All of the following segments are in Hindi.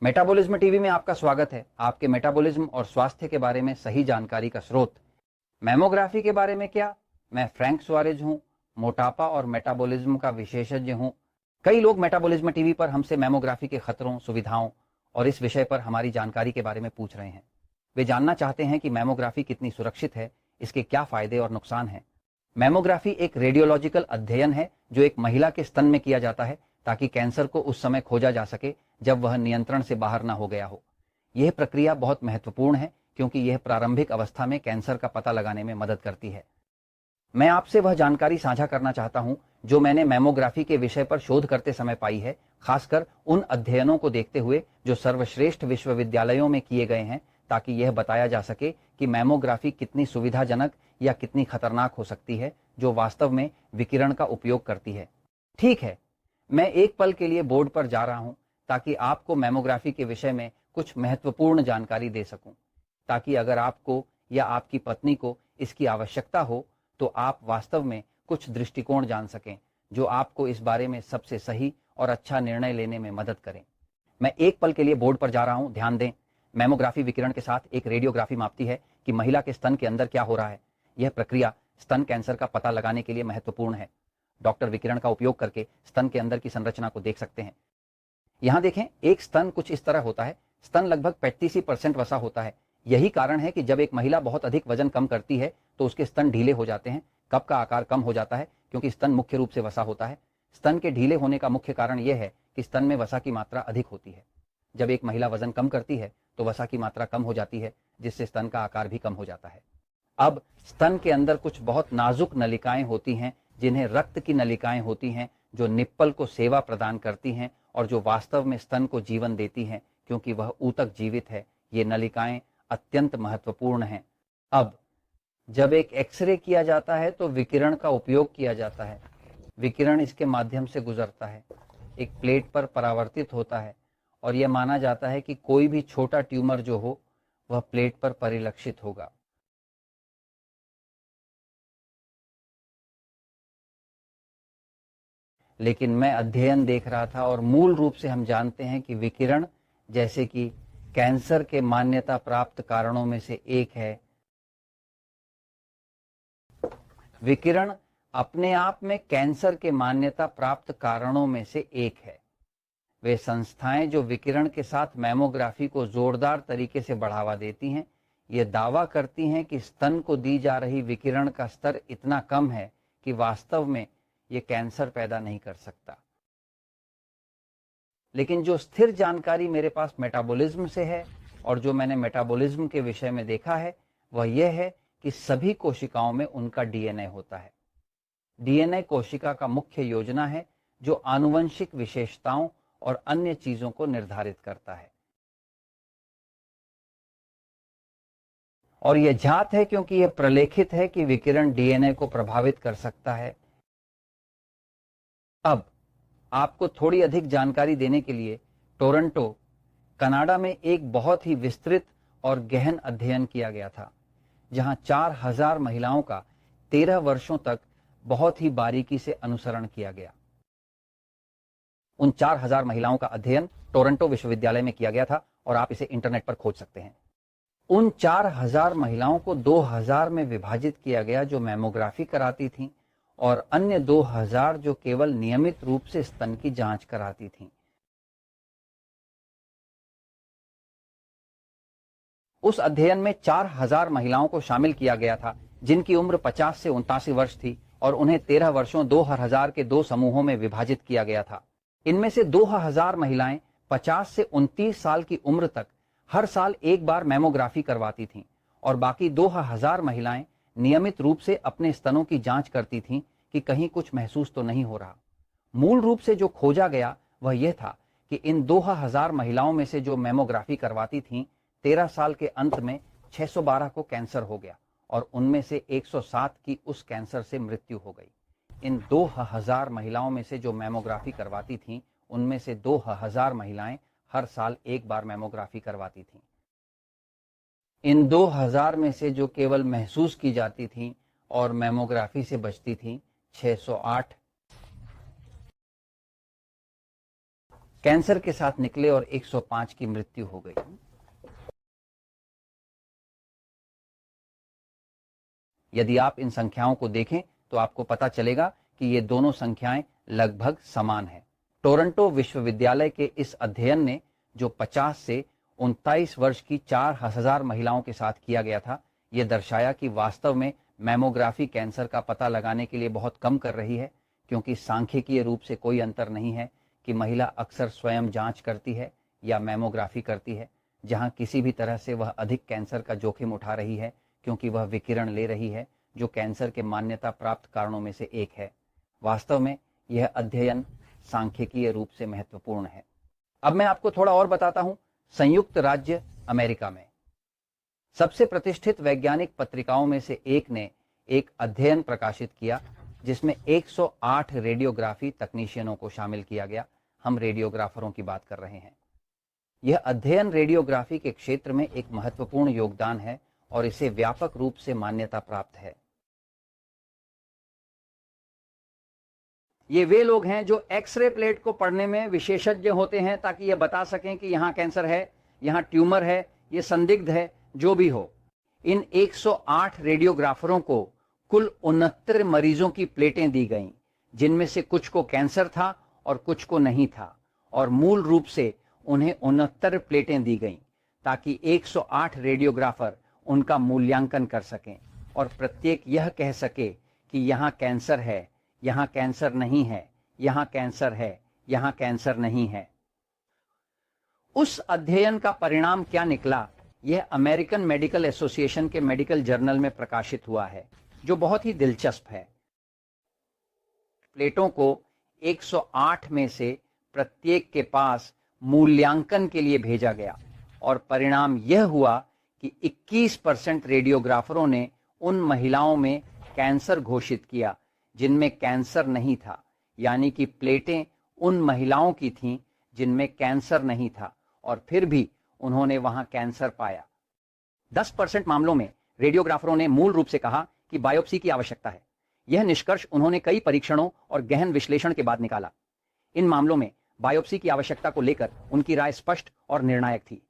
मेटाबॉलिज्म टीवी में आपका स्वागत है। आपके मेटाबॉलिज्म और स्वास्थ्य के बारे में सही जानकारी का स्रोत। मैमोग्राफी के बारे में क्या? मैं फ्रैंक सुआरेज हूं, मोटापा और मेटाबॉलिज्म का विशेषज्ञ हूं। कई लोग मेटाबॉलिज्म टीवी पर हमसे मैमोग्राफी के खतरों, सुविधाओं और इस विषय पर हमारी जानकारी के बारे में पूछ रहे हैं। वे जानना चाहते हैं कि मैमोग्राफी कितनी सुरक्षित है, इसके क्या फायदे और नुकसान हैं। मैमोग्राफी एक रेडियोलॉजिकल अध्ययन है जो एक महिला के स्तन में किया जाता है ताकि कैंसर को उस समय खोजा जा सके जब वह नियंत्रण से बाहर न हो गया हो। यह प्रक्रिया बहुत महत्वपूर्ण है क्योंकि यह प्रारंभिक अवस्था में कैंसर का पता लगाने में मदद करती है। मैं आपसे वह जानकारी साझा करना चाहता हूं जो मैंने मैमोग्राफी के विषय पर शोध करते समय पाई है, खासकर उन अध्ययनों को देखते हुए जो सर्वश्रेष्ठ विश्वविद्यालयों में किए गए हैं, ताकि यह बताया जा सके कि मैमोग्राफी कितनी सुविधाजनक या कितनी खतरनाक हो सकती है जो वास्तव में विकिरण का उपयोग करती है। ठीक है, मैं एक पल के लिए बोर्ड पर जा रहा हूं ताकि आपको मैमोग्राफी के विषय में कुछ महत्वपूर्ण जानकारी दे सकूं, ताकि अगर आपको या आपकी पत्नी को इसकी आवश्यकता हो तो आप वास्तव में कुछ दृष्टिकोण जान सकें जो आपको इस बारे में सबसे सही और अच्छा निर्णय लेने में मदद करें। मैं एक पल के लिए बोर्ड पर जा रहा हूं। ध्यान दें, मैमोग्राफी विकिरण के साथ एक रेडियोग्राफी मापती है कि महिला के स्तन के अंदर क्या हो रहा है। यह प्रक्रिया स्तन कैंसर का पता लगाने के लिए महत्वपूर्ण है। डॉक्टर विकिरण का उपयोग करके स्तन के अंदर की संरचना को देख सकते हैं। यहां देखें, एक स्तन कुछ इस तरह होता है। स्तन लगभग 35% वसा होता है। यही कारण है कि जब एक महिला बहुत अधिक वजन कम करती है तो उसके स्तन ढीले हो जाते हैं, कप का आकार कम हो जाता है क्योंकि स्तन मुख्य रूप से वसा होता है। स्तन के ढीले होने का मुख्य कारण यह है कि स्तन में वसा की मात्रा अधिक होती है। जब एक महिला वजन कम करती है तो वसा की मात्रा कम हो जाती है, जिससे स्तन का आकार भी कम हो जाता है। अब स्तन के अंदर कुछ बहुत नाजुक नलिकाएं होती हैं जिन्हें रक्त की नलिकाएं होती हैं, जो निप्पल को सेवा प्रदान करती हैं और जो वास्तव में स्तन को जीवन देती हैं क्योंकि वह ऊतक जीवित है। ये नलिकाएं अत्यंत महत्वपूर्ण हैं। अब जब एक एक्सरे किया जाता है तो विकिरण का उपयोग किया जाता है। विकिरण इसके माध्यम से गुजरता है, एक प्लेट पर परावर्तित होता है और यह माना जाता है कि कोई भी छोटा ट्यूमर जो हो वह प्लेट पर परिलक्षित होगा। लेकिन मैं अध्ययन देख रहा था और मूल रूप से हम जानते हैं कि विकिरण, जैसे कि कैंसर के मान्यता प्राप्त कारणों में से एक है, विकिरण अपने आप में कैंसर के मान्यता प्राप्त कारणों में से एक है। वे संस्थाएं जो विकिरण के साथ मैमोग्राफी को जोरदार तरीके से बढ़ावा देती हैं, ये दावा करती हैं कि स्तन को दी जा रही विकिरण का स्तर इतना कम है कि वास्तव में ये कैंसर पैदा नहीं कर सकता। लेकिन जो स्थिर जानकारी मेरे पास मेटाबॉलिज्म से है और जो मैंने मेटाबॉलिज्म के विषय में देखा है, वह यह है कि सभी कोशिकाओं में उनका डीएनए होता है। डीएनए कोशिका का मुख्य योजना है जो आनुवंशिक विशेषताओं और अन्य चीजों को निर्धारित करता है। और यह ज्ञात है क्योंकि यह प्रलेखित है कि विकिरण डीएनए को प्रभावित कर सकता है। अब आपको थोड़ी अधिक जानकारी देने के लिए टोरंटो, कनाडा में एक बहुत ही विस्तृत और गहन अध्ययन किया गया था, जहां 4000 महिलाओं का 13 वर्षों तक बहुत ही बारीकी से अनुसरण किया गया। उन 4000 महिलाओं का अध्ययन टोरंटो विश्वविद्यालय में किया गया था और आप इसे इंटरनेट पर खोज सकते हैं। उन 4000 महिलाओं को 2000 में विभाजित किया गया जो मैमोग्राफी कराती थीं और अन्य 2000 जो केवल नियमित रूप से स्तन की जांच कराती थीं। उस अध्ययन में 4000 महिलाओं को शामिल किया गया था जिनकी उम्र 50 से 89 वर्ष थी और उन्हें 13 वर्षों 2000 के दो समूहों में विभाजित किया गया था। इनमें से 2000 महिलाएं 50 से 29 साल की उम्र तक हर साल एक बार मैमोग्राफी करवाती थीं और बाकी 2000 महिलाएं नियमित रूप से अपने स्तनों की जांच करती थीं कि कहीं कुछ महसूस तो नहीं हो रहा। मूल रूप से जो खोजा गया वह यह था कि इन 2000 महिलाओं में से जो मैमोग्राफी करवाती थीं, 13 साल के अंत में 612 को कैंसर हो गया और उनमें से 107 की उस कैंसर से मृत्यु हो गई। इन 2000 महिलाओं में से जो मैमोग्राफी करवाती थीं, उनमें से 2000 महिलाएं हर साल एक बार मैमोग्राफी करवाती थीं। इन 2000 में से जो केवल महसूस की जाती थीं और मैमोग्राफी से बचती थीं, 608 कैंसर के साथ निकले और 105 की मृत्यु हो गई। यदि आप इन संख्याओं को देखें तो आपको पता चलेगा कि ये दोनों संख्याएं लगभग समान हैं। टोरंटो विश्वविद्यालय के इस अध्ययन ने जो 50 से 39 वर्ष की 4000 महिलाओं के साथ किया गया था, ये दर्शाया कि वास्तव में मैमोग्राफी कैंसर का पता लगाने के लिए बहुत कम कर रही है, क्योंकि सांख्यिकीय रूप से कोई अंतर नहीं है कि महिला अक्सर स्वयं जांच करती है या मैमोग्राफी करती है। जहां किसी भी तरह से वह अधिक कैंसर का जोखिम उठा रही है, क्योंकि वह विकिरण ले रही है, जो कैंसर के मान्यता प्राप्त कारणों में से एक है। वास्तव में यह अध्ययन सांख्यिकीय रूप से महत्वपूर्ण है। अब मैं आपको थोड़ा और बताता हूं। संयुक्त राज्य अमेरिका में सबसे प्रतिष्ठित वैज्ञानिक पत्रिकाओं में से एक ने एक अध्ययन प्रकाशित किया जिसमें 108 रेडियोग्राफी तकनीशियनों को शामिल किया गया। हम रेडियोग्राफरों की बात कर रहे हैं। यह अध्ययन रेडियोग्राफी के क्षेत्र में एक महत्वपूर्ण योगदान है और इसे व्यापक रूप से मान्यता प्राप्त है। ये वे लोग हैं जो एक्सरे प्लेट को पढ़ने में विशेषज्ञ होते हैं, ताकि ये बता सकें कि यहाँ कैंसर है, यहाँ ट्यूमर है, ये संदिग्ध है, जो भी हो। इन 108 रेडियोग्राफरों को कुल 69 मरीजों की प्लेटें दी गईं, जिनमें से कुछ को कैंसर था और कुछ को नहीं था, और मूल रूप से उन्हें 69 प्लेटें दी गईं ताकि 108 रेडियोग्राफर उनका मूल्यांकन कर सकें और प्रत्येक यह कह सके कि यहाँ कैंसर है, यहाँ कैंसर नहीं है, यहाँ कैंसर है, यहाँ कैंसर नहीं है। उस अध्ययन का परिणाम क्या निकला, यह अमेरिकन मेडिकल एसोसिएशन के मेडिकल जर्नल में प्रकाशित हुआ है, जो बहुत ही दिलचस्प है। प्लेटों को 108 में से प्रत्येक के पास मूल्यांकन के लिए भेजा गया और परिणाम यह हुआ कि 21% रेडियोग्राफरों ने उन महिलाओं में कैंसर घोषित किया जिनमें कैंसर नहीं था, यानी कि प्लेटें उन महिलाओं की थीं जिनमें कैंसर नहीं था और फिर भी उन्होंने वहां कैंसर पाया। 10% मामलों में रेडियोग्राफरों ने मूल रूप से कहा कि बायोप्सी की आवश्यकता है। यह निष्कर्ष उन्होंने कई परीक्षणों और गहन विश्लेषण के बाद निकाला। इन मामलों में बायोप्सी की आवश्यकता को लेकर उनकी राय स्पष्ट और निर्णायक थी।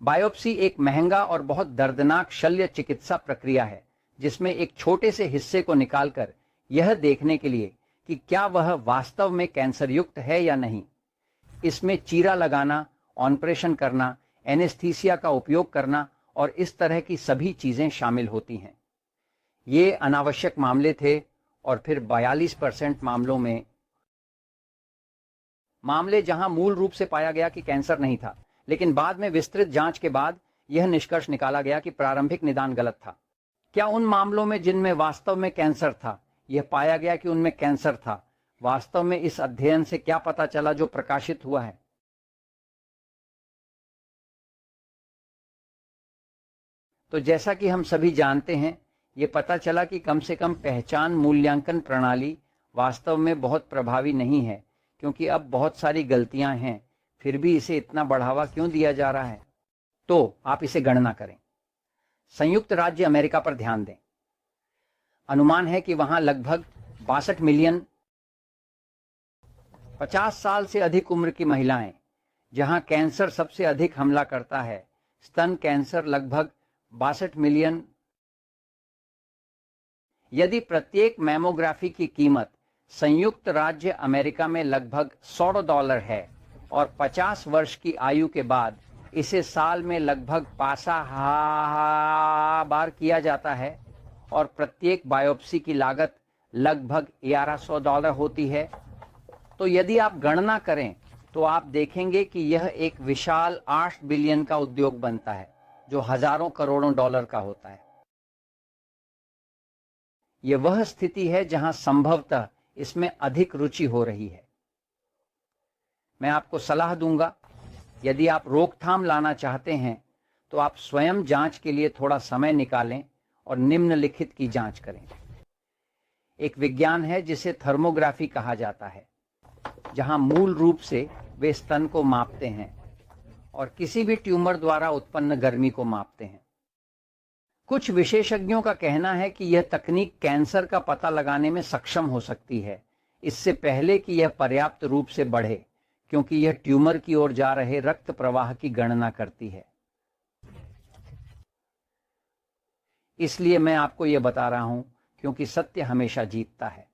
बायोप्सी एक महंगा और बहुत दर्दनाक शल्य चिकित्सा प्रक्रिया है, जिसमें एक छोटे से हिस्से को निकालकर यह देखने के लिए कि क्या वह वास्तव में कैंसर युक्त है या नहीं। इसमें चीरा लगाना, ऑपरेशन करना, एनेस्थीसिया का उपयोग करना और इस तरह की सभी चीजें शामिल होती हैं। ये अनावश्यक मामले थे और फिर 42% मामलों में मामले जहां मूल रूप से पाया गया कि कैंसर नहीं था, लेकिन बाद में विस्तृत जांच के बाद यह निष्कर्ष निकाला गया कि प्रारंभिक निदान गलत था। क्या उन मामलों में जिनमें वास्तव में कैंसर था, यह पाया गया कि उनमें कैंसर था? वास्तव में इस अध्ययन से क्या पता चला जो प्रकाशित हुआ है? तो जैसा कि हम सभी जानते हैं, ये पता चला कि कम से कम पहचान मूल्यांकन प्रणाली वास्तव में बहुत प्रभावी नहीं है, क्योंकि अब बहुत सारी गलतियां हैं। फिर भी इसे इतना बढ़ावा क्यों दिया जा रहा है? तो आप इसे गणना करें। संयुक्त राज्य अमेरिका पर ध्यान दें। अनुमान है कि वहां लगभग 62 मिलियन 50 साल से अधिक उम्र की महिलाएं, जहां कैंसर सबसे अधिक हमला करता है, स्तन कैंसर लगभग 62 मिलियन। यदि प्रत्येक मैमोग्राफी की कीमत संयुक्त राज्य अमेरिका में लगभग $100 है और 50 वर्ष की आयु के बाद इसे साल में लगभग 5 बार किया जाता है और प्रत्येक बायोप्सी की लागत लगभग $1100 होती है, तो यदि आप गणना करें तो आप देखेंगे कि यह एक विशाल 8 बिलियन का उद्योग बनता है, जो हजारों करोड़ों डॉलर का होता है। यह वह स्थिति है जहां संभवतः इसमें अधिक रुचि हो रही है। मैं आपको सलाह दूंगा, यदि आप रोकथाम लाना चाहते हैं तो आप स्वयं जांच के लिए थोड़ा समय निकालें और निम्नलिखित की जांच करें। एक विज्ञान है जिसे थर्मोग्राफी कहा जाता है, जहां मूल रूप से वे स्तन को मापते हैं और किसी भी ट्यूमर द्वारा उत्पन्न गर्मी को मापते हैं। कुछ विशेषज्ञों का कहना है कि यह तकनीक कैंसर का पता लगाने में सक्षम हो सकती है, इससे पहले कि यह पर्याप्त रूप से बढ़े, क्योंकि यह ट्यूमर की ओर जा रहे रक्त प्रवाह की गणना करती है। इसलिए मैं आपको यह बता रहा हूं क्योंकि सत्य हमेशा जीतता है।